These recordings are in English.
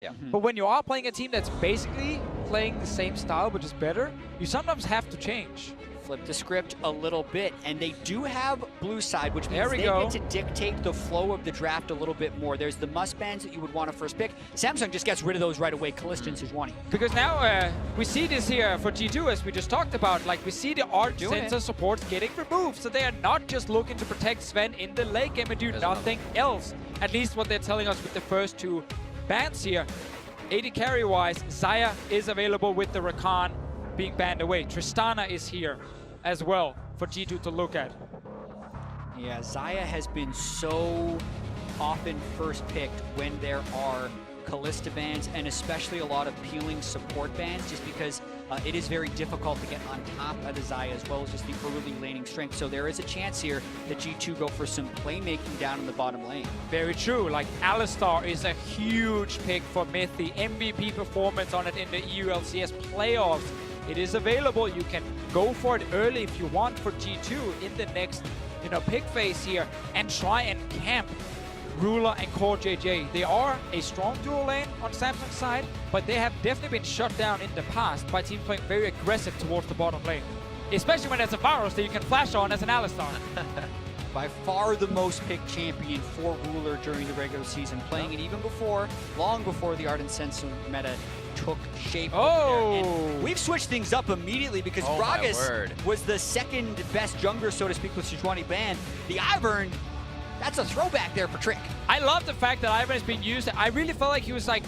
Yeah. But when you are playing a team that's basically playing the same style but just better, you sometimes have to change. Flip the script a little bit, and they do have blue side, which means There we they go. get to dictate the flow of the draft a little bit more. There's the must-bans that you would want to first pick. Samsung just gets rid of those right away. Kalista and Sejuani. Because now we see this here for G2, as we just talked about. Like, we see the art sensor supports getting removed, so they are not just looking to protect Zven in the late game and do nothing else. At least what they're telling us with the first two bans here. AD carry-wise, Xayah is available with the Rakan being banned away. Tristana is here as well for G2 to look at. Yeah, Xayah has been so often first picked when there are Kalista bans, and especially a lot of peeling support bans, just because it is very difficult to get on top of the Xayah as well as just the early laning strength. So there is a chance here that G2 go for some playmaking down in the bottom lane. Very true. Like, Alistar is a huge pick for Mithy. MVP performance on it in the EU LCS playoffs. It is available. You can go for it early if you want for G2 in the next, pick phase here and try and camp Ruler and CoreJJ. They are a strong dual lane on Samsung's side, but they have definitely been shut down in the past by teams playing very aggressive towards the bottom lane. Especially when there's a Varus that you can flash on as an Alistar. By far the most picked champion for Ruler during the regular season, playing it even before, long before the Ardent Sensor meta took shape. And we've switched things up immediately because Gragas was the second best jungler, so to speak, with Sejuani ban. The Ivern, that's a throwback there for Trick. I love the fact that Ivern is being used. I really felt like he was like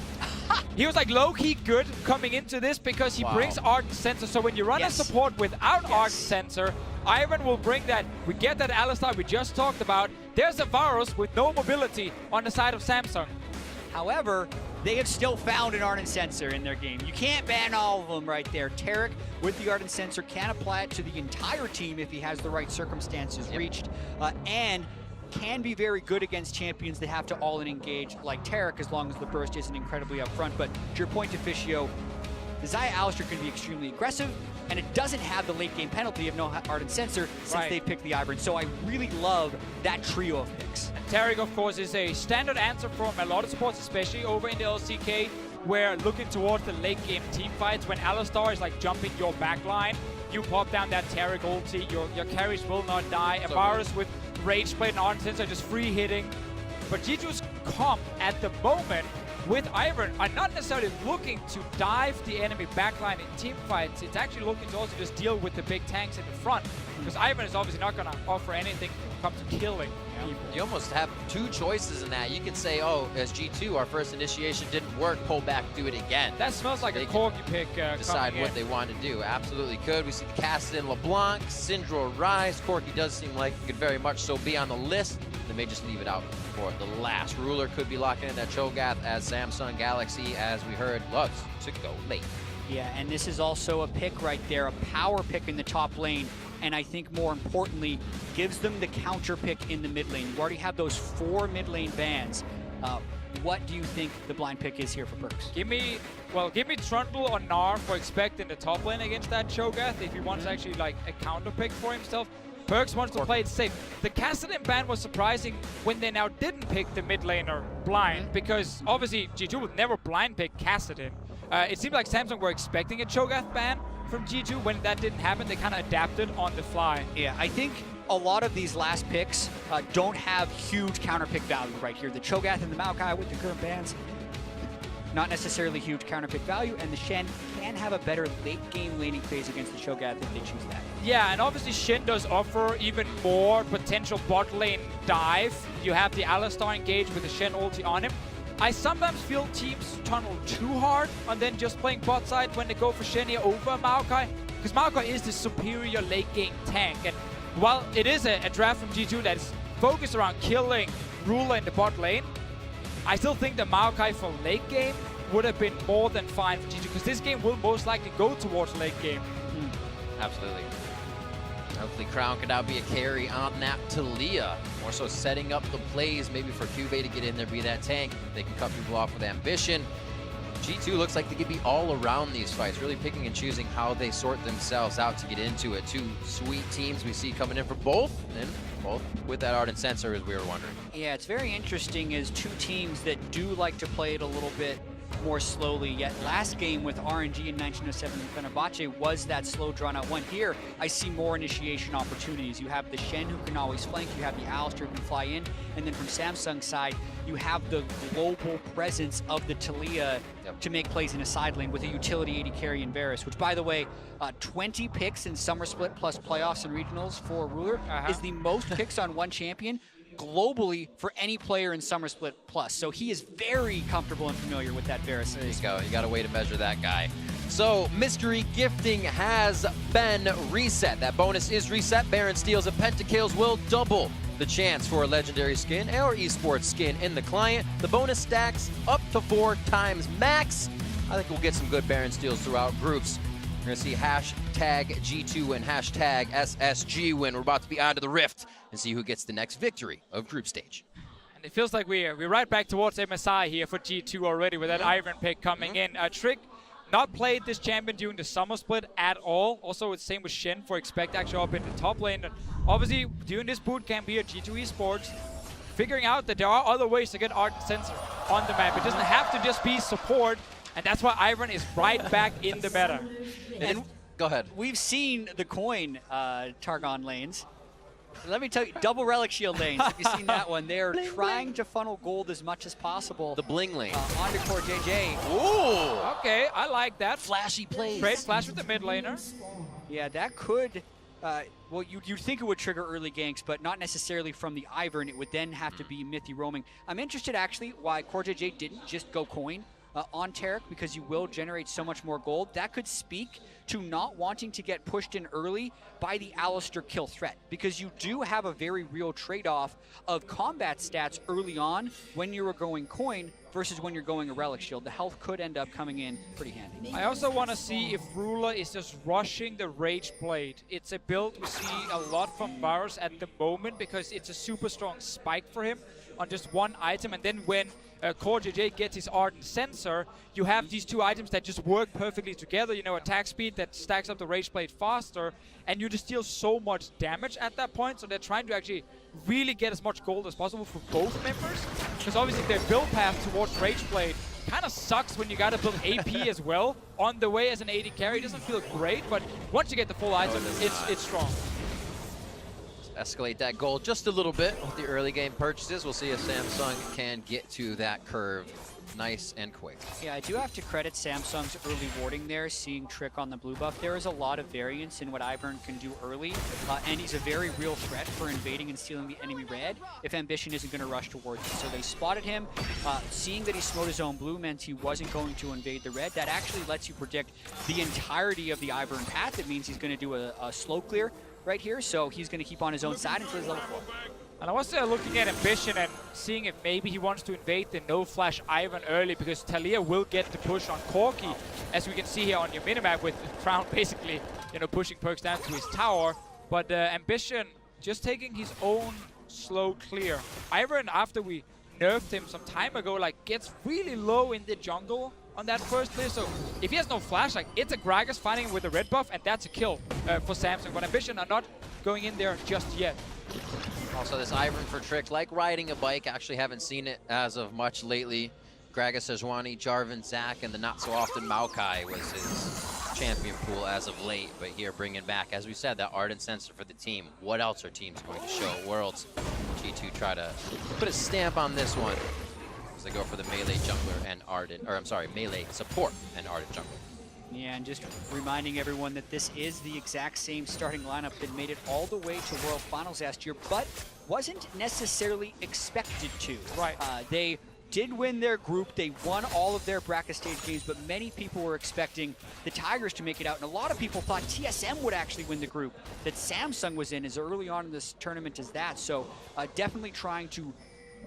low-key good coming into this because he brings Ardent Sensor. So when you run a support without Ardent Sensor, Ivern will bring that. We get that Alistar we just talked about. There's a Varus with no mobility on the side of Samsung. However, they have still found an Ardent Sensor in their game. You can't ban all of them right there. Taric with the Ardent Sensor can apply it to the entire team if he has the right circumstances reached, and can be very good against champions that have to all-in engage like Taric, as long as the burst isn't incredibly upfront. But to your point, Officio, the Xayah Alistar can be extremely aggressive, and it doesn't have the late game penalty of no Ardent Sensor since they picked the Ivern. So I really love that trio of picks. And Taric, of course, is a standard answer from a lot of supports, especially over in the LCK, where looking towards the late game team fights, when Alistar is like jumping your back line, you pop down that Taric ulti, your carries will not die. A Varus with Rage Blade and Ardent Sensor just free hitting. But G2's comp at the moment with Ivern are not necessarily looking to dive the enemy backline in team fights. It's actually looking to also just deal with the big tanks in the front, because Ivern is obviously not going to offer anything when it comes to killing people. You almost have two choices in that. You can say, oh, as G2, our first initiation didn't work, pull back, do it again. That smells like a Corki pick. Decide what they want to do. Absolutely could. We see the Cassidin, LeBlanc, Syndra, Rise. Corki does seem like it could very much so be on the list. They may just leave it out for the last. Ruler could be locking in that Cho'Gath, as Samsung Galaxy, as we heard, loves to go late. Yeah, and this is also a pick right there, a power pick in the top lane, and I think more importantly, gives them the counter pick in the mid lane. You already have those 4 mid lane bans. What do you think the blind pick is here for Perkz? Give me Trundle or Gnar for expect in the top lane against that Cho'Gath if he wants actually like a counter pick for himself. Perkz wants to play it safe. The Cassidin ban was surprising when they now didn't pick the mid laner blind, because obviously G2 would never blind pick Cassidin. It seemed like Samsung were expecting a Cho'Gath ban from G2. When that didn't happen, they kind of adapted on the fly. Yeah, I think a lot of these last picks don't have huge counter pick value right here. The Cho'Gath and the Maokai with the current bans, not necessarily huge counter pick value, and the Shen can have a better late game laning phase against the Cho'Gath if they choose that. Yeah, and obviously Shen does offer even more potential bot lane dive. You have the Alistar engage with the Shen ulti on him. I sometimes feel teams tunnel too hard and then just playing bot side when they go for Shen here over Maokai, because Maokai is the superior late game tank. And while it is a draft from G2 that is focused around killing Ruler in the bot lane, I still think the Maokai for late game would have been more than fine for G2, because this game will most likely go towards late game. Absolutely. Hopefully Crown can now be a carry on that Taliyah. More so setting up the plays maybe for CuVee to get in there, be that tank. They can cut people off with ambition. G2 looks like they could be all around these fights, really picking and choosing how they sort themselves out to get into it. Two sweet teams we see coming in for both, and both with that Ardent Sensor, as we were wondering. Yeah, it's very interesting as two teams that do like to play it a little bit more slowly. Yet last game with RNG in 1907 and Fenerbahce was that slow drawn-out one. Here, I see more initiation opportunities. You have the Shen who can always flank, you have the Alistar who can fly in, and then from Samsung's side, you have the global presence of the Taliyah to make plays in a side lane with a utility AD carry in Varus, which, by the way, 20 picks in Summer Split plus playoffs and regionals for Ruler is the most picks on one champion globally for any player in Summer Split plus. So he is very comfortable and familiar with that Varus. There you go. You got a way to measure that guy. So mystery gifting has been reset. That bonus is reset. Baron steals and pentakills will double the chance for a legendary skin or esports skin in the client. The bonus stacks up to 4 times max. I think we'll get some good Baron steals throughout groups. We're gonna see hashtag G2 win, hashtag SSG win. We're about to be onto the Rift and see who gets the next victory of group stage. And it feels like we're right back towards MSI here for G2 already with that Ivern pick coming in. Trick not played this champion during the Summer Split at all. Also, it's same with Shen for Expect actually up in the top lane. And obviously, during this boot camp here at G2 Esports, figuring out that there are other ways to get Ardent Sensor on the map. It doesn't have to just be support, and that's why Ivern is right back in the meta. And go ahead. We've seen the coin Targon lanes. Let me tell you, double relic shield lanes. Have you seen that one? They're trying to funnel gold as much as possible. The bling lane. Onto CoreJJ. Ooh! Okay, I like that. Flashy plays. Great flash with the mid laner. Yeah, that could, well, you'd think it would trigger early ganks, but not necessarily from the Ivern. It would then have to be mithy roaming. I'm interested, actually, why CoreJJ didn't just go coin on Taric, because you will generate so much more gold. That could speak to not wanting to get pushed in early by the Alistar kill threat, because you do have a very real trade-off of combat stats early on when you were going coin versus when you're going a relic shield. The health could end up coming in pretty handy. I also want to see if Ruler is just rushing the Rage Blade. It's a build we see a lot from Varus at the moment because it's a super strong spike for him on just one item, and then when CoreJJ gets his Ardent Sensor, you have these two items that just work perfectly together. You know, attack speed that stacks up the Rage Blade faster, and you just deal so much damage at that point. So they're trying to actually really get as much gold as possible for both members, because obviously their build path towards Rage Blade kind of sucks when you gotta build AP as well on the way as an AD carry. It doesn't feel great, but once you get the full item, it's strong. Escalate that goal just a little bit with the early game purchases. We'll see if Samsung can get to that curve nice and quick. Yeah, I do have to credit Samsung's early warding there, seeing Trick on the blue buff. There is a lot of variance in what Ivern can do early, and he's a very real threat for invading and stealing the enemy red if Ambition isn't going to rush towards him. So they spotted him. Seeing that he smote his own blue meant he wasn't going to invade the red. That actually lets you predict the entirety of the Ivern path. It means he's going to do a slow clear right here, so he's going to keep on his own side until he's level 4. And I was looking at Ambition and seeing if maybe he wants to invade the no-flash Ivern early, because Taliyah will get the push on Corki, as we can see here on your minimap, with Crown basically, you know, pushing Perkz down to his tower. But Ambition just taking his own slow clear. Ivern, after we nerfed him some time ago, like, gets really low in the jungle on that first clear. So if he has no flash, like, it's a Gragas fighting him with a red buff, and that's a kill for Samsung. But Ambition are not going in there just yet. Also, this Ivern for Trick, like riding a bike, actually haven't seen it as of much lately. Gragas, Sejuani, Jarvan, Zac, and the not-so-often Maokai was his champion pool as of late. But here, bringing back, as we said, that Ardent Sensor for the team. What else are teams going to show at Worlds? G2 try to put a stamp on this one as they go for the melee jungler and Ardent, or I'm sorry, melee support and Ardent jungler. Yeah, and just reminding everyone that this is the exact same starting lineup that made it all the way to World Finals last year, but wasn't necessarily expected to. Right. They did win their group. They won all of their bracket stage games, but many people were expecting the Tigers to make it out, and a lot of people thought TSM would actually win the group that Samsung was in as early on in this tournament as that. So definitely trying to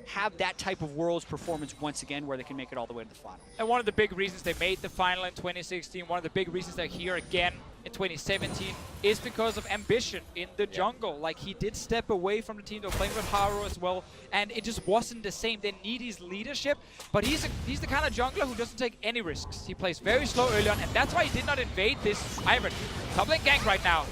have that type of Worlds performance once again where they can make it all the way to the final. And one of the big reasons they made the final in 2016, one of the big reasons they're here again in 2017 is because of Ambition in the jungle. Like, he did step away from the team. They were playing with Haru as well, and it just wasn't the same. They need his leadership, but he's the kind of jungler who doesn't take any risks. He plays very slow early on, and that's why he did not invade this Ivern. Top lane gank right now.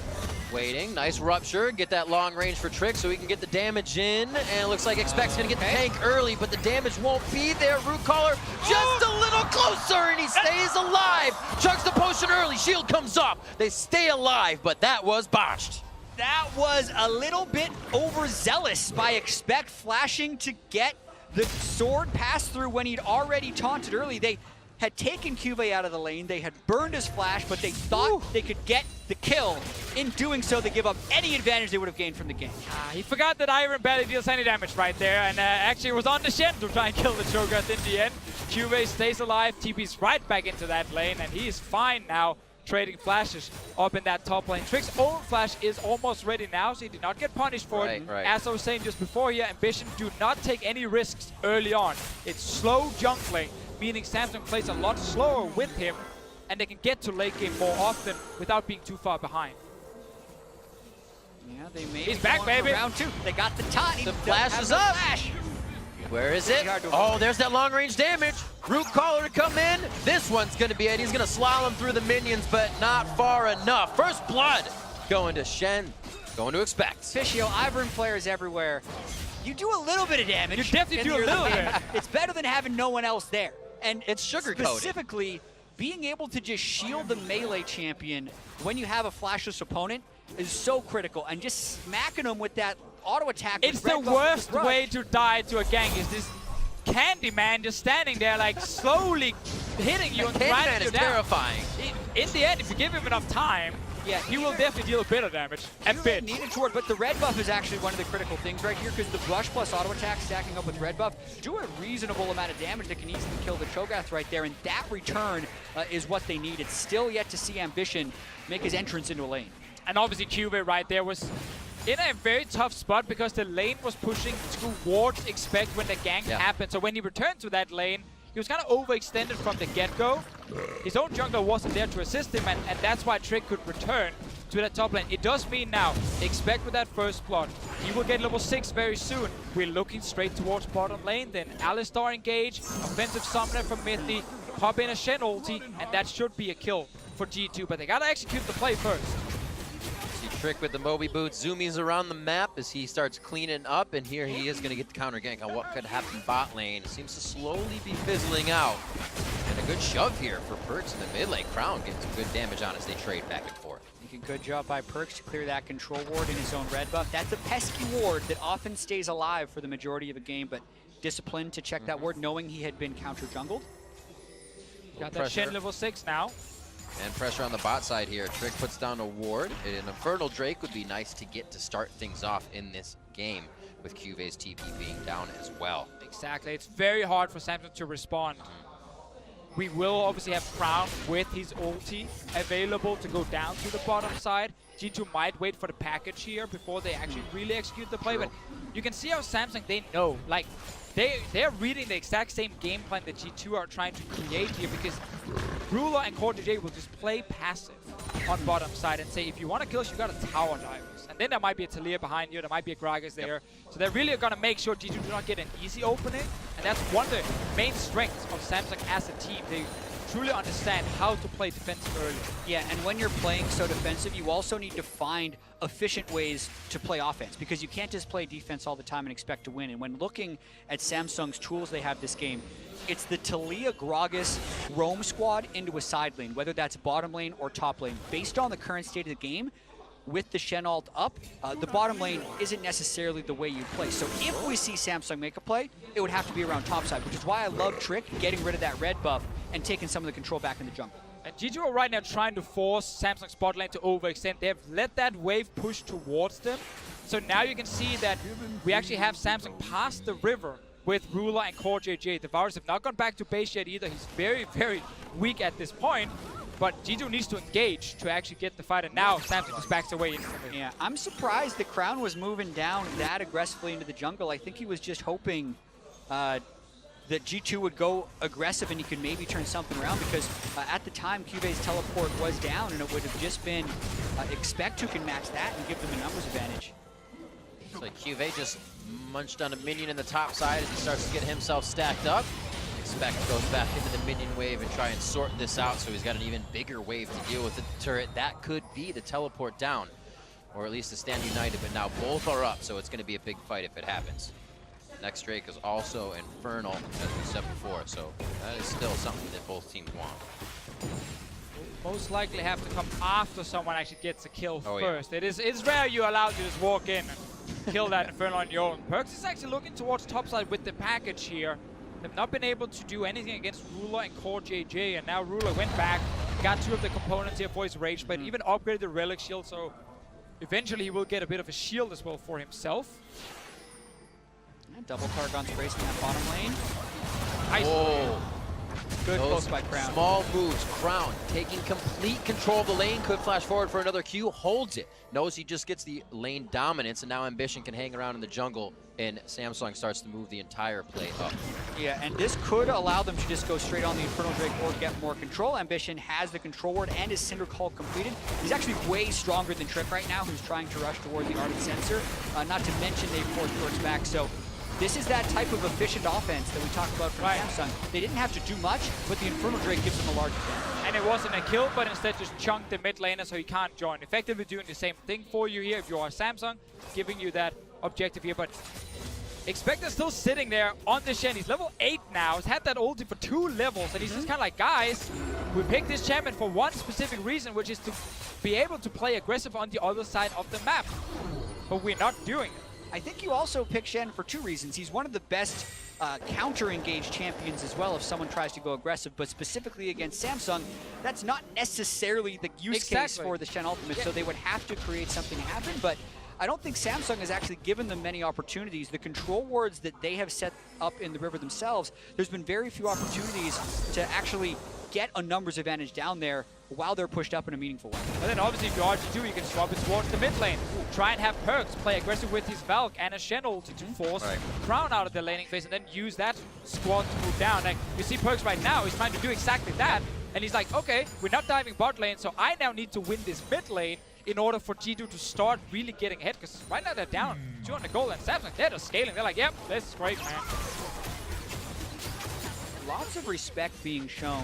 Waiting, nice rupture, get that long range for Trick so he can get the damage in, and it looks like Expect's gonna get the tank early, but the damage won't be there. Root Caller just a little closer, and he stays alive. Chugs the potion early, shield comes up. They stay alive, but that was botched. That was a little bit overzealous by Expect, flashing to get the sword pass through when he'd already taunted early. They had taken CuVee out of the lane, they had burned his flash, but they thought they could get the kill. In doing so, they give up any advantage they would have gained from the game. He forgot that Ivern barely deals any damage right there, and actually was on the Shen to try and kill the Cho'Gath in the end. CuVee stays alive, TP's right back into that lane, and he's fine now, trading flashes up in that top lane. Trick's own flash is almost ready now, so he did not get punished for it. Right. As I was saying just before here, Ambition do not take any risks early on. It's slow jungling, meaning Samsung plays a lot slower with him, and they can get to late game more often without being too far behind. Yeah, they may. He's back, baby. Round 2. They got the taunt. The flash is up. Where is it? Oh, there's that long range damage. Root Caller to come in. This one's gonna be it. He's gonna slalom through the minions, but not far enough. First blood going to Shen, going to Expect. Fishio, Ivern players everywhere. You do a little bit of damage. You definitely do a little bit. It's better than having no one else there. And It's sugar-coated. Specifically, being able to just shield the melee champion when you have a flashless opponent is so critical. And just smacking them with that auto attack. It's the worst way to die to a gank, is this Candyman just standing there like slowly hitting you and grinding you is down. terrifying. In the end, if you give him enough time, yeah, he will definitely deal a bit of damage. And bit. Needed toward, but the red buff is actually one of the critical things right here, because the brush plus auto attack stacking up with red buff do a reasonable amount of damage that can easily kill the Cho'Gath right there, and that return is what they need. It's still yet to see Ambition make his entrance into a lane. And obviously CuVee right there was in a very tough spot because the lane was pushing towards Expect when the gank happened. So when he returned to that lane, he was kind of overextended from the get-go. His own jungler wasn't there to assist him, and that's why Trick could return to that top lane. It does mean now, Expect with that first blood, he will get level 6 very soon. We're looking straight towards bottom lane, then Alistar engage, offensive summoner from mithy, pop in a Shen ulti, and that should be a kill for G2, but they gotta execute the play first. Trick with the Moby boots, zoomies around the map as he starts cleaning up, and here he is going to get the counter gank on what could happen bot lane. It seems to slowly be fizzling out. And a good shove here for Perkz in the mid lane. Crown getting some good damage on as they trade back and forth. A good job by Perkz to clear that control ward in his own red buff. That's a pesky ward that often stays alive for the majority of a game, but disciplined to check that ward, knowing he had been counter jungled. Got that Shen level 6 now. And pressure on the bot side here. Trick puts down a ward. An Infernal Drake would be nice to get to start things off in this game, with CuVee's TP being down as well. Exactly. It's very hard for Samsung to respond. We will obviously have Crown with his ulti available to go down to the bottom side. G2 might wait for the package here before they actually really execute the play, but you can see how Samsung, they know, like, they're reading the exact same game plan that G2 are trying to create here, because Ruler and CoreJJ will just play passive on bottom side and say, if you want to kill us, you got to tower dive us. And then there might be a Taliyah behind you, there might be a Gragas there. So they're really going to make sure G2 do not get an easy opening, and that's one of the main strengths of Samsung as a team. They truly understand how to play defensive early. Yeah, and when you're playing so defensive, you also need to find efficient ways to play offense, because you can't just play defense all the time and expect to win. And when looking at Samsung's tools they have this game, it's the Taliyah Gragas roam squad into a side lane, whether that's bottom lane or top lane. Based on the current state of the game, with the Shen ult up, the bottom lane isn't necessarily the way you play. So if we see Samsung make a play, it would have to be around top side, which is why I love Trick getting rid of that red buff and taking some of the control back in the jungle. And G2 are right now trying to force Samsung's bot lane to overextend. They have let that wave push towards them. So now you can see that we actually have Samsung past the river with Ruler and CoreJJ. The Varus have not gone back to base yet either. He's very, very weak at this point. But G2 needs to engage to actually get the fight, and now Samsung just backs away instantly. Yeah, I'm surprised the Crown was moving down that aggressively into the jungle. I think he was just hoping that G2 would go aggressive and he could maybe turn something around, because at the time CuVee's teleport was down, and it would have just been Expect who can match that and give them a numbers advantage. So CuVee just munched on a minion in the top side as he starts to get himself stacked up. Expect goes back into the minion wave and try and sort this out, so he's got an even bigger wave to deal with the turret. That could be the teleport down. or at least to stand united, but now both are up, so it's going to be a big fight if it happens. Next Drake is also Infernal, as we said before, so that is still something that both teams want. Most likely have to come after someone actually gets a kill first. Yeah. It's rare you're allowed to just walk in and kill that Infernal on your own. Perkz is actually looking towards topside with the package here. They've not been able to do anything against Ruler and CoreJJ, and now Ruler went back, got 2 of the components here for his Rage, but even upgraded the Relic Shield, so eventually he will get a bit of a shield as well for himself. And double Targon sprays in that bottom lane. Nice. Whoa. Good Those poke by Crown. small moves. Crown taking complete control of the lane. Could flash forward for another Q. Holds it. Knows he just gets the lane dominance, and now Ambition can hang around in the jungle, and Samsung starts to move the entire play up. Yeah, and this could allow them to just go straight on the Infernal Drake or get more control. Ambition has the control ward and his Cinder Call completed. He's actually way stronger than Trick right now, who's trying to rush toward the Ardent Sensor. Not to mention they forced Perkz back, so this is that type of efficient offense that we talk about from Samsung. They didn't have to do much, but the Infernal Drake gives them a large advantage. And it wasn't a kill, but instead just chunked the mid laner so he can't join. Effectively doing the same thing for you here if you are Samsung, giving you that objective here. But Expector's still sitting there on the Shen. He's level 8 now. He's had that ulti for 2 levels, and he's just kind of like, guys, we picked this champion for one specific reason, which is to be able to play aggressive on the other side of the map. But we're not doing it. I think you also pick Shen for 2 reasons. He's one of the best counter-engaged champions as well if someone tries to go aggressive, but specifically against Samsung, that's not necessarily the use case for the Shen ultimate, so they would have to create something to happen, but I don't think Samsung has actually given them many opportunities. The control wards that they have set up in the river themselves, there's been very few opportunities to actually get a numbers advantage down there while they're pushed up in a meaningful way. And then obviously if you're RG2, you can swap it towards the mid lane. Try and have Perkz play aggressive with his Valk and a Shen ulti to force Crown out of the laning phase and then use that squad to move down. Like you see Perkz right now, he's trying to do exactly that. And he's like, okay, we're not diving bot lane, so I now need to win this mid lane in order for G2 to start really getting ahead. Because right now they're down 200 gold and Samsung, they're just scaling. They're like, yep, this is great, man. Lots of respect being shown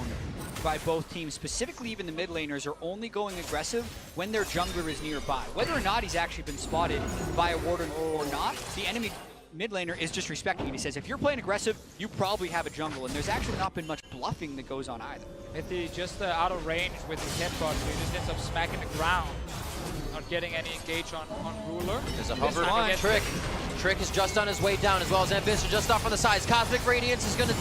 by both teams, specifically even the mid laners are only going aggressive when their jungler is nearby. Whether or not he's actually been spotted by a warden or not, the enemy mid laner is just respecting it. He says, if you're playing aggressive, you probably have a jungle, and there's actually not been much bluffing that goes on either. Mithy just out of range with his headbutt, so he just ends up smacking the ground. Not getting any engage on Ruler. There's a hover on Trick. Trick is just on his way down, as well as Ambition just off on the sides. Cosmic Radiance is going to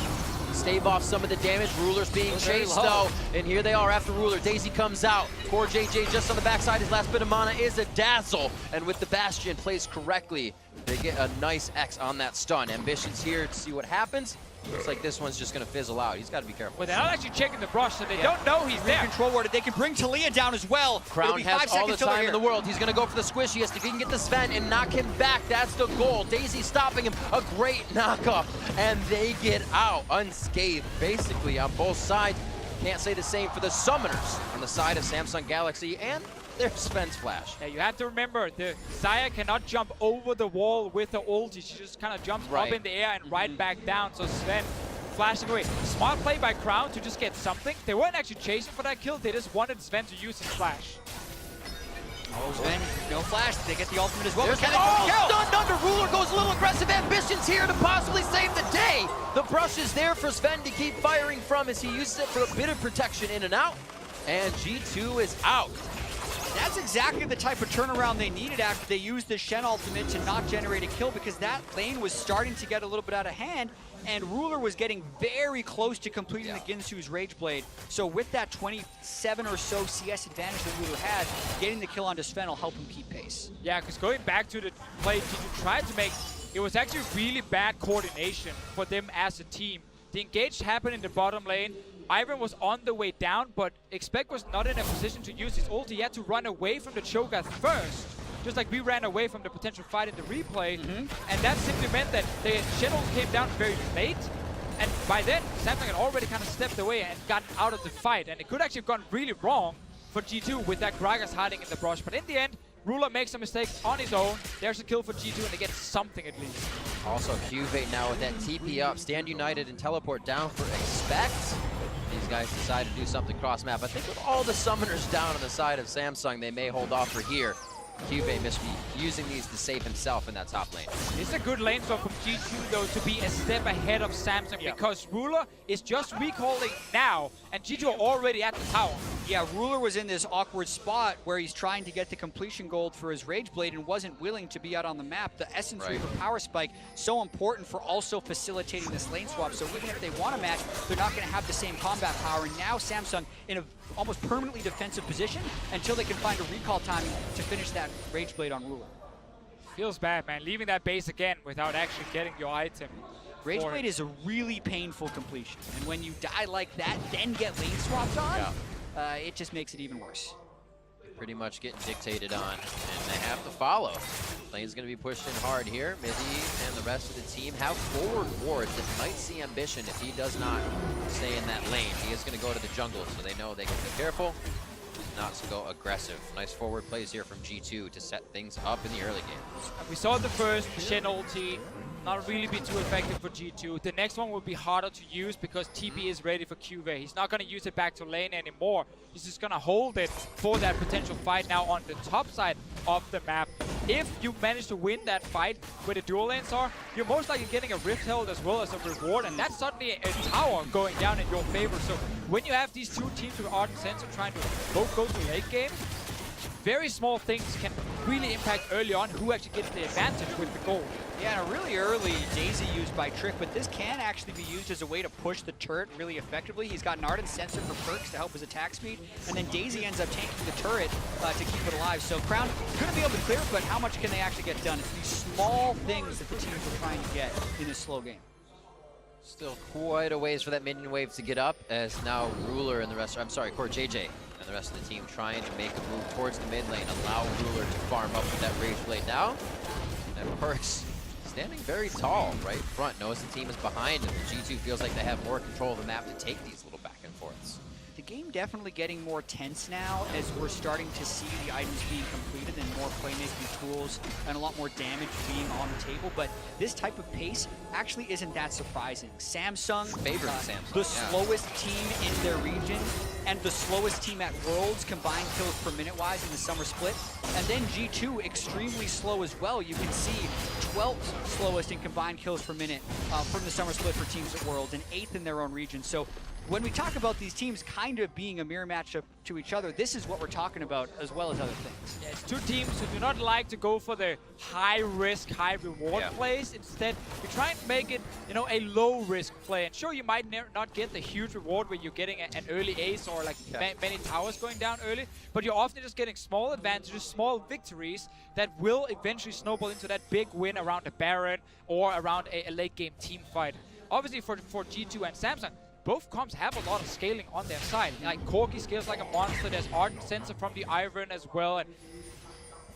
stave off some of the damage. Ruler's being chased though, and here they are after Ruler. Daisy comes out. CoreJJ just on the backside. His last bit of mana is a dazzle, and with the Bastion placed correctly, they get a nice X on that stun. Ambition's here to see what happens. Looks like this one's just going to fizzle out. He's got to be careful. But they're not actually checking the brush, so they don't know he's there. Control warded. They can bring Taliyah down as well. Crown has all the time in the world. He's going to go for the squishiest. If he can get the Zven and knock him back, that's the goal. Daisy stopping him. A great knockoff. And they get out unscathed, basically, on both sides. Can't say the same for the Summoners on the side of Samsung Galaxy and their Sven's flash. Yeah, you have to remember, the Xayah cannot jump over the wall with the ulti. She just kind of jumps up in the air and right back down. So Sven flashing away. Smart play by Crown to just get something. They weren't actually chasing for that kill. They just wanted Sven to use his flash. Oh, Sven, no flash. They get the ultimate as well. Stunned under. Ruler goes a little aggressive. Ambition's here to possibly save the day. The brush is there for Sven to keep firing from as he uses it for a bit of protection in and out. And G2 is out. That's exactly the type of turnaround they needed after they used the Shen ultimate to not generate a kill, because that lane was starting to get a little bit out of hand, and Ruler was getting very close to completing the Ginsu's Rage Blade. So with that 27 or so CS advantage that Ruler had, getting the kill onto Sven will help him keep pace. Yeah, because going back to the play G2 tried to make, it was actually really bad coordination for them as a team. The engage happened in the bottom lane. Ivern was on the way down, but Expect was not in a position to use his ulti. He had to run away from the Cho'Gath first, just like we ran away from the potential fight in the replay. And that simply meant that the Shen ult came down very late, and by then, Samsung had already kind of stepped away and gotten out of the fight. And it could actually have gone really wrong for G2 with that Gragas hiding in the brush. But in the end, Ruler makes a mistake on his own. There's a kill for G2, and they get something at least. Also, CuVee now with that TP up, stand united and teleport down for Expect. These guys decide to do something cross-map. I think with all the summoners down on the side of Samsung, they may hold off for here. CuVee must be using these to save himself in that top lane. It's a good lane swap from G2 though to be a step ahead of Samsung because Ruler is just recalling now and G2 are already at the tower. Yeah, Ruler was in this awkward spot where he's trying to get the completion gold for his Rage Blade and wasn't willing to be out on the map. The Essence Reaver Power Spike, so important for also facilitating this lane swap. So even if they want to match, they're not going to have the same combat power. And now Samsung in a almost permanently defensive position until they can find a recall timing to finish that Rage Blade on Ruler. Feels bad, man. Leaving that base again without actually getting your item. Rage Blade is a really painful completion. And when you die like that, then get lane swapped on, it just makes it even worse. Pretty much getting dictated on, and they have to follow. Lane's going to be pushed in hard here. Mithy and the rest of the team have forward wards that might see Ambition if he does not stay in that lane. He is going to go to the jungle, so they know they can be careful, not to go aggressive. Nice forward plays here from G2 to set things up in the early game. We saw the first Shen ulti. Not really be too effective for G2. The next one will be harder to use because TP is ready for CuVee. He's not going to use it back to lane anymore. He's just going to hold it for that potential fight now on the top side of the map. If you manage to win that fight where the dual lanes are, you're most likely getting a Rift Herald as well as a reward, and that's suddenly a tower going down in your favor. So when you have these two teams with Ardent Sensor trying to both go to late game, very small things can really impact early on who actually gets the advantage with the gold. Yeah, and a really early Daisy used by Trick, but this can actually be used as a way to push the turret really effectively. He's got an Ardent Sensor for Perkz to help his attack speed, and then Daisy ends up tanking the turret to keep it alive. So Crown couldn't be able to clear, but how much can they actually get done? It's these small things that the teams are trying to get in this slow game. Still quite a ways for that minion wave to get up, as now Ruler and the rest, CoreJJ and the rest of the team trying to make a move towards the mid lane, allow Ruler to farm up with that Rage Blade now. And Perkz standing very tall right in front, knows the team is behind him. G2 feels like they have more control of the map to take these little back and forths. The game definitely getting more tense now as we're starting to see the items being completed and more playmaking tools and a lot more damage being on the table. But this type of pace actually isn't that surprising. Samsung, the slowest team in their region and the slowest team at Worlds combined kills per minute wise in the summer split. And then G2 extremely slow as well. You can see 12th slowest in combined kills per minute from the summer split for teams at Worlds and 8th in their own region. So when we talk about these teams kind of being a mirror matchup to each other, this is what we're talking about as well as other things. Yeah, it's two teams who do not like to go for the high risk, high reward plays. Instead, you're trying to make it, you know, a low risk play. And sure, you might not get the huge reward where you're getting an early ace or like many towers going down early, but you're often just getting small advantages, small victories that will eventually snowball into that big win around a Baron or around a late game team fight. Obviously for G2 and Samsung, both comps have a lot of scaling on their side. Like Corki scales like a monster, there's Ardent Sensor from the Ivern as well, and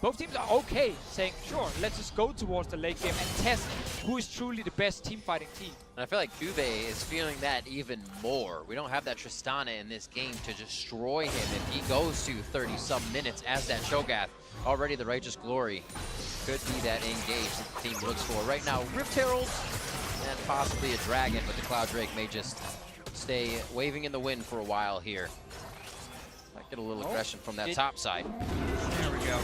both teams are okay saying, sure, let's just go towards the late game and test who is truly the best team fighting team. And I feel like CuVee is feeling that even more. We don't have that Tristana in this game to destroy him if he goes to 30-some minutes as that Cho'Gath. Already the Righteous Glory could be that engage that the team looks for. Right now, Rift Herald and possibly a Dragon, but the Cloud Drake may just stay waving in the wind for a while here. Might get a little aggression from that top side. There we go.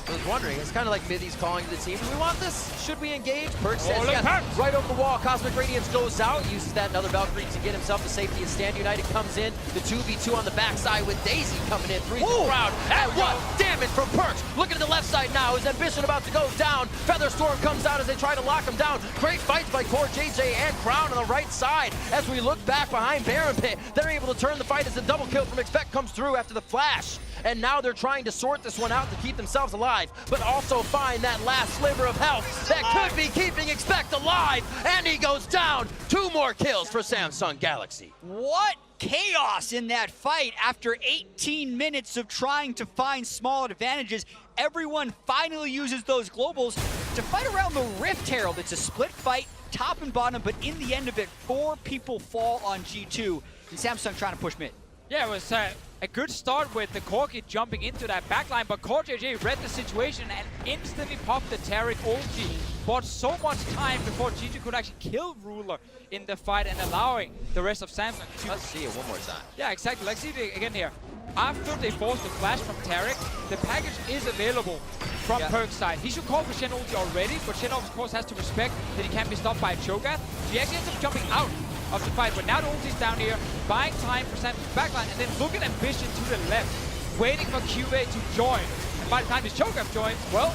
I was wondering, it's kind of like Mithy's calling to the team, do we want this? Should we engage? Perkz says yes. Perkz. Right over the wall, Cosmic Radiance goes out, uses that another Valkyrie to get himself to safety, and Stand United comes in. The 2v2 on the backside with Daisy coming in, threes the crowd. And what damage from Perkz! Looking at the left side now, his Ambition about to go down. Featherstorm comes out as they try to lock him down. Great fights by CoreJJ and Crown on the right side. As we look back behind Baron Pit, they're able to turn the fight as the double kill from Expect comes through after the flash. And now they're trying to sort this one out to keep themselves alive, but also find that last sliver of health that could be keeping Expect alive. And he goes down. 2 more kills for Samsung Galaxy. What chaos in that fight after 18 minutes of trying to find small advantages. Everyone finally uses those globals to fight around the Rift Herald. It's a split fight, top and bottom, but in the end of it, 4 people fall on G2, and Samsung trying to push mid. Yeah, it was a good start with the Corki jumping into that backline, but CoreJJ read the situation and instantly popped the Taric ulti. Bought so much time before G2 could actually kill Ruler in the fight and allowing the rest of Samsung to... Let's see it one more time. Yeah, exactly. Let's see it again here. after they force the flash from Taric, the package is available from Perkz side. He should call for Shen ulti already, but Shen of course has to respect that he can't be stopped by a Cho'Gath. So he actually ends up jumping out of the fight, but now the ulti's down here, buying time for Samsung's backline, and then look at Ambition to the left, waiting for CuVee to join. And by the time this Cho'Gath joins, well,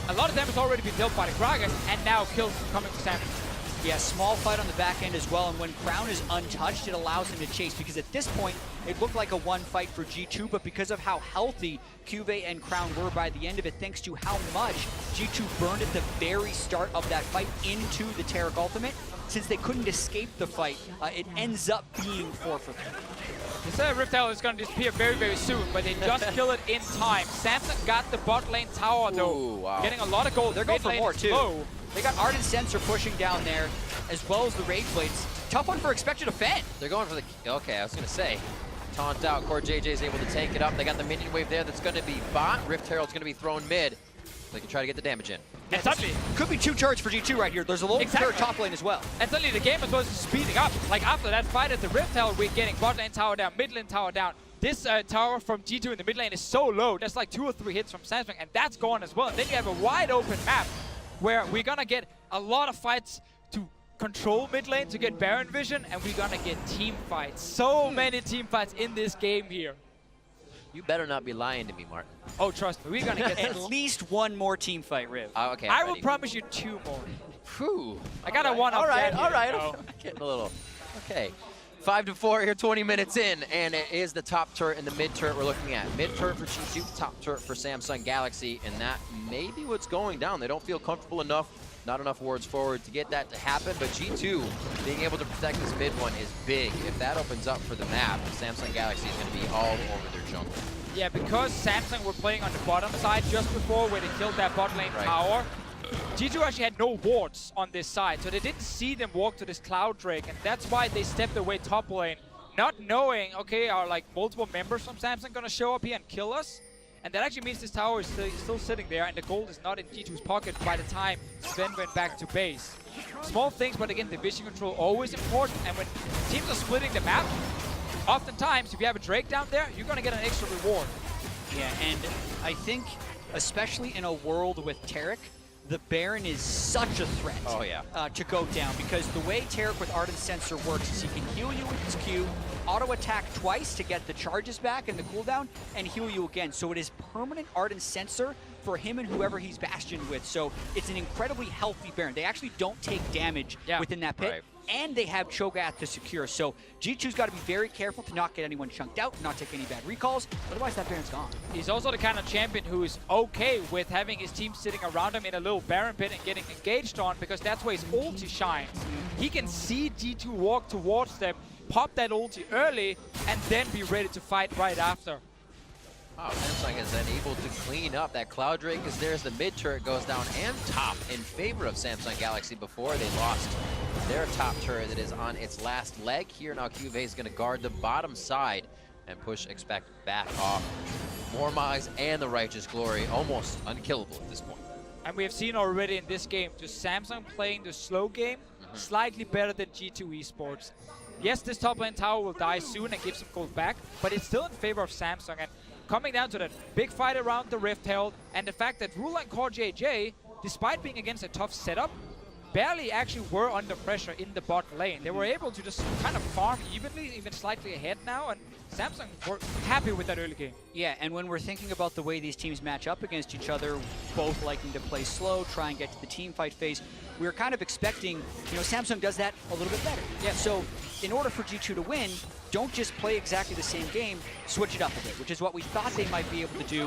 a lot of damage has already been dealt by the Gragas, and now kills coming to Samsung. Yeah, small fight on the back end as well, and when Crown is untouched, it allows him to chase, because at this point, it looked like a one fight for G2, but because of how healthy CuVee and Crown were by the end of it, thanks to how much G2 burned at the very start of that fight into the Taric ultimate, since they couldn't escape the fight, it ends up being 4 for 3. This Rift Herald is going to disappear very, very soon, but they just kill it in time. Samsung got the bot lane tower, though. Ooh, wow. Getting a lot of gold. They're going for more, too. Low. They got Ardent Sensor pushing down there, as well as the Rage Blades. Tough one for Expect to defend. They're going for the... Okay, I was going to say. Taunt out. CoreJJ is able to tank it up. They got the minion wave there that's going to be bot. Rift Herald's going to be thrown mid. They can try to get the damage in. And suddenly... Could be 2 turrets for G2 right here. There's a low turret top lane as well. And suddenly the game is supposed to be speeding up. Like after that fight at the Rift Herald, we're getting bot lane tower down, mid lane tower down. This tower from G2 in the mid lane is so low. That's like 2 or 3 hits from Samsung, and that's gone as well. And then you have a wide open map where we're gonna get a lot of fights to control mid lane, to get Baron vision, and we're gonna get team fights. So many team fights in this game here. You better not be lying to me, Martin. Oh, trust me, we're gonna get At least one more team fight, Riv. Okay, I will promise you 2 more. Whew. I got a one up. All right. So. I'm getting a little... Okay. 5-4 here, 20 minutes in, and it is the top turret and the mid turret we're looking at. Mid turret for G2, top turret for Samsung Galaxy, and that may be what's going down. They don't feel comfortable enough, not enough wards forward to get that to happen, but G2 being able to protect this mid one is big. If that opens up for the map, Samsung Galaxy is going to be all over their jungle. Yeah, because Samsung were playing on the bottom side just before where they killed that bot lane tower. G2 actually had no wards on this side, so they didn't see them walk to this Cloud Drake, and that's why they stepped away top lane, not knowing, okay, are like multiple members from Samsung gonna show up here and kill us? And that actually means this tower is still sitting there, and the gold is not in G2's pocket by the time Zven went back to base. Small things, but again, the vision control always important, and when teams are splitting the map, oftentimes, if you have a Drake down there, you're gonna get an extra reward. Yeah, and I think, especially in a world with Taric, the Baron is such a threat to go down, because the way Taric with Ardent Sensor works is he can heal you with his Q, auto attack twice to get the charges back and the cooldown, and heal you again. So it is permanent Ardent Sensor for him and whoever he's bastioned with. So it's an incredibly healthy Baron. They actually don't take damage within that pit. And they have Cho'Gath to secure. So G2's got to be very careful to not get anyone chunked out, not take any bad recalls. Otherwise, that Baron's gone. He's also the kind of champion who is okay with having his team sitting around him in a little Baron pit and getting engaged on, because that's where his ulti shines. He can see G2 walk towards them, pop that ulti early, and then be ready to fight right after. Wow, Samsung is then able to clean up. That Cloud Drake is there as the mid turret goes down and top in favor of Samsung Galaxy before they lost their top turret that is on its last leg. Here now CuVee is going to guard the bottom side and push Expect back off. Mormais and the Righteous Glory almost unkillable at this point. And we have seen already in this game, just Samsung playing the slow game slightly better than G2 Esports. Yes, this top lane tower will die soon and give some gold back, but it's still in favor of Samsung. And coming down to that big fight around the Rift Herald, and the fact that Rula and CoreJJ, despite being against a tough setup, barely actually were under pressure in the bot lane. They were able to just kind of farm evenly, even slightly ahead now, and Samsung were happy with that early game. Yeah, and when we're thinking about the way these teams match up against each other, both liking to play slow, try and get to the team fight phase, we were kind of expecting, you know, Samsung does that a little bit better. Yeah, so in order for G2 to win, don't just play exactly the same game, switch it up a bit, which is what we thought they might be able to do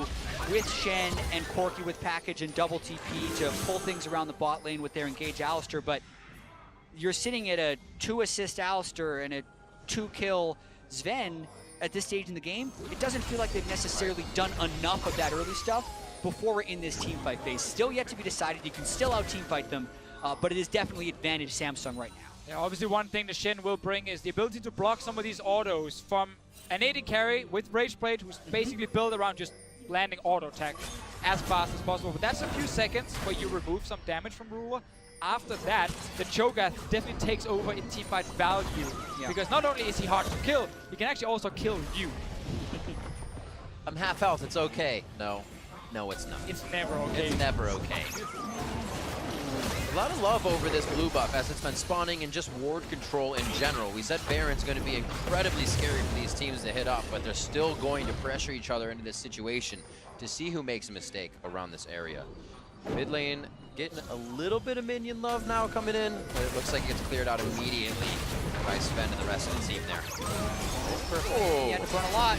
with Shen and Corki with package and double TP to pull things around the bot lane with their engaged Alistar, but you're sitting at a 2-assist Alistar and a 2-kill Zven at this stage in the game. It doesn't feel like they've necessarily done enough of that early stuff before we're in this team fight phase. Still yet to be decided. You can still out team fight them, but it is definitely advantage Samsung right now. Yeah, obviously one thing the Shen will bring is the ability to block some of these autos from an AD carry with Rage Blade, who's basically built around just landing auto attack as fast as possible. But that's a few seconds where you remove some damage from Ruler. After that, the Cho'Gath definitely takes over in teamfight value. Because not only is he hard to kill, he can actually also kill you. I'm half health, it's okay. No, it's not. It's never okay. It's never okay. A lot of love over this blue buff as it's been spawning and just ward control in general. We said Baron's going to be incredibly scary for these teams to hit up, but they're still going to pressure each other into this situation to see who makes a mistake around this area. Mid lane getting a little bit of minion love now coming in, but it looks like it gets cleared out immediately by Zven and the rest of the team there. He had to burn a lot.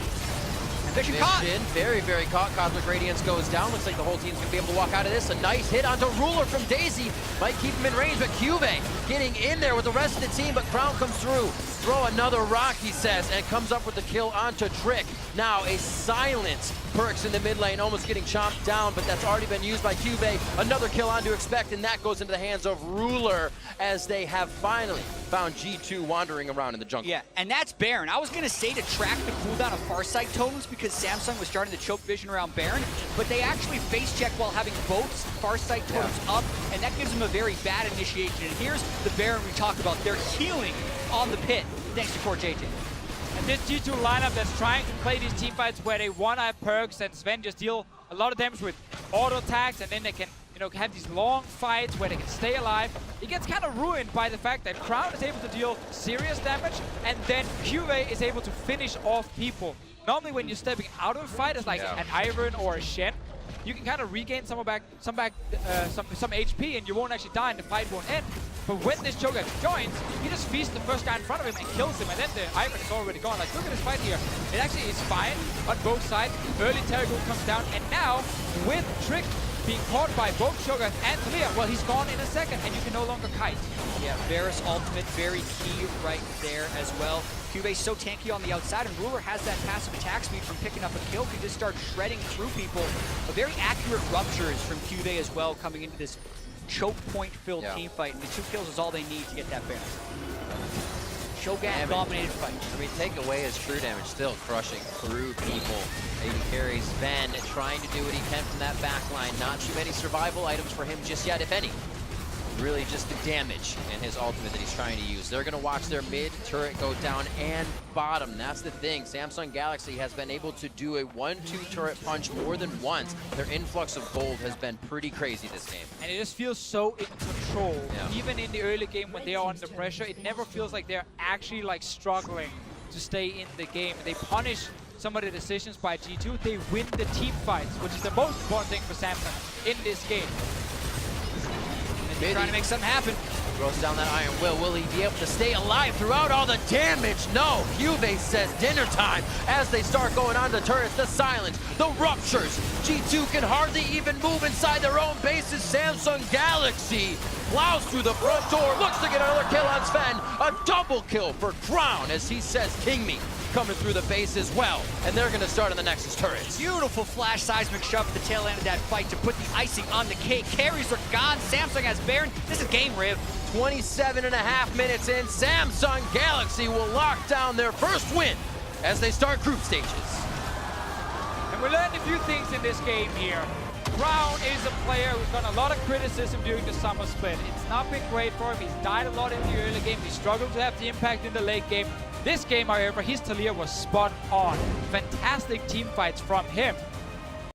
Ambition caught. Very, very caught. Cosmic Radiance goes down. Looks like the whole team's going to be able to walk out of this. A nice hit onto Ruler from Daisy. Might keep him in range, but CuVee getting in there with the rest of the team, but Crown comes through. Throw another rock, he says, and comes up with the kill onto Trick. Now a silence. Perkz in the mid lane, almost getting chomped down, but that's already been used by CuVee. Another kill on to expect, and that goes into the hands of Ruler as they have finally found G2 wandering around in the jungle. Yeah, and that's Baron. I was going to say to track the cooldown of Farsight totems because Samsung was starting to choke vision around Baron, but they actually face check while having both Farsight totems up, and that gives them a very bad initiation. And here's the Baron we talked about. They're healing on the pit, thanks to CoreJJ. And this G2 lineup that's trying to play these team fights where they one-eye Perkz and Zven just deal a lot of damage with auto attacks, and then they can, you know, have these long fights where they can stay alive. It gets kind of ruined by the fact that Crown is able to deal serious damage, and then CuVee is able to finish off people. Normally when you're stepping out of a fight as like an Ivern or a Shen, you can kind of regain some HP and you won't actually die and the fight won't end. But when this Cho'Gath joins, he just feasts the first guy in front of him and kills him, and then the Ivern is already gone. Like, look at this fight here. It actually is fine on both sides. Early Taric comes down, and now with Trick being caught by both Cho'Gath and Taliyah, well, he's gone in a second, and you can no longer kite. Yeah, Varus ultimate, very key right there as well. CuVee's so tanky on the outside, and Ruler has that passive attack speed from picking up a kill. Can just start shredding through people. A very accurate ruptures from CuVee as well coming into this choke point filled team fight, and the 2 kills is all they need to get that Baron. Cho'Gath dominated fight. I mean, take away his true damage, still crushing through people. AD carries Zven, trying to do what he can from that back line. Not too many survival items for him just yet, if any. Really just the damage and his ultimate that he's trying to use. They're going to watch their mid turret go down and bottom. That's the thing. Samsung Galaxy has been able to do a 1-2 turret punch more than once. Their influx of gold has been pretty crazy this game. And it just feels so in control. Even in the early game when they are under pressure, it never feels like they're actually like struggling to stay in the game. They punish some of the decisions by G2. They win the team fights, which is the most important thing for Samsung in this game. Trying to make something happen. Throws down that Iron Will. Will he be able to stay alive throughout all the damage? No. CuVee says dinner time as they start going on the turrets. The silence, the ruptures. G2 can hardly even move inside their own bases. Samsung Galaxy plows through the front door. Looks to get another kill on Zven. A double kill for Crown as he says, "King me." Coming through the base as well, and they're going to start on the Nexus turrets. Beautiful flash seismic shove at the tail end of that fight to put the icing on the cake. Carries are gone. Samsung has Baron. This is game, Riv. 27.5 minutes in, Samsung Galaxy will lock down their first win as they start group stages. And we learned a few things in this game here. Crown is a player who's gotten a lot of criticism during the summer split. It's not been great for him. He's died a lot in the early game. He struggled to have the impact in the late game. This game, however, his Taliyah was spot on. Fantastic team fights from him.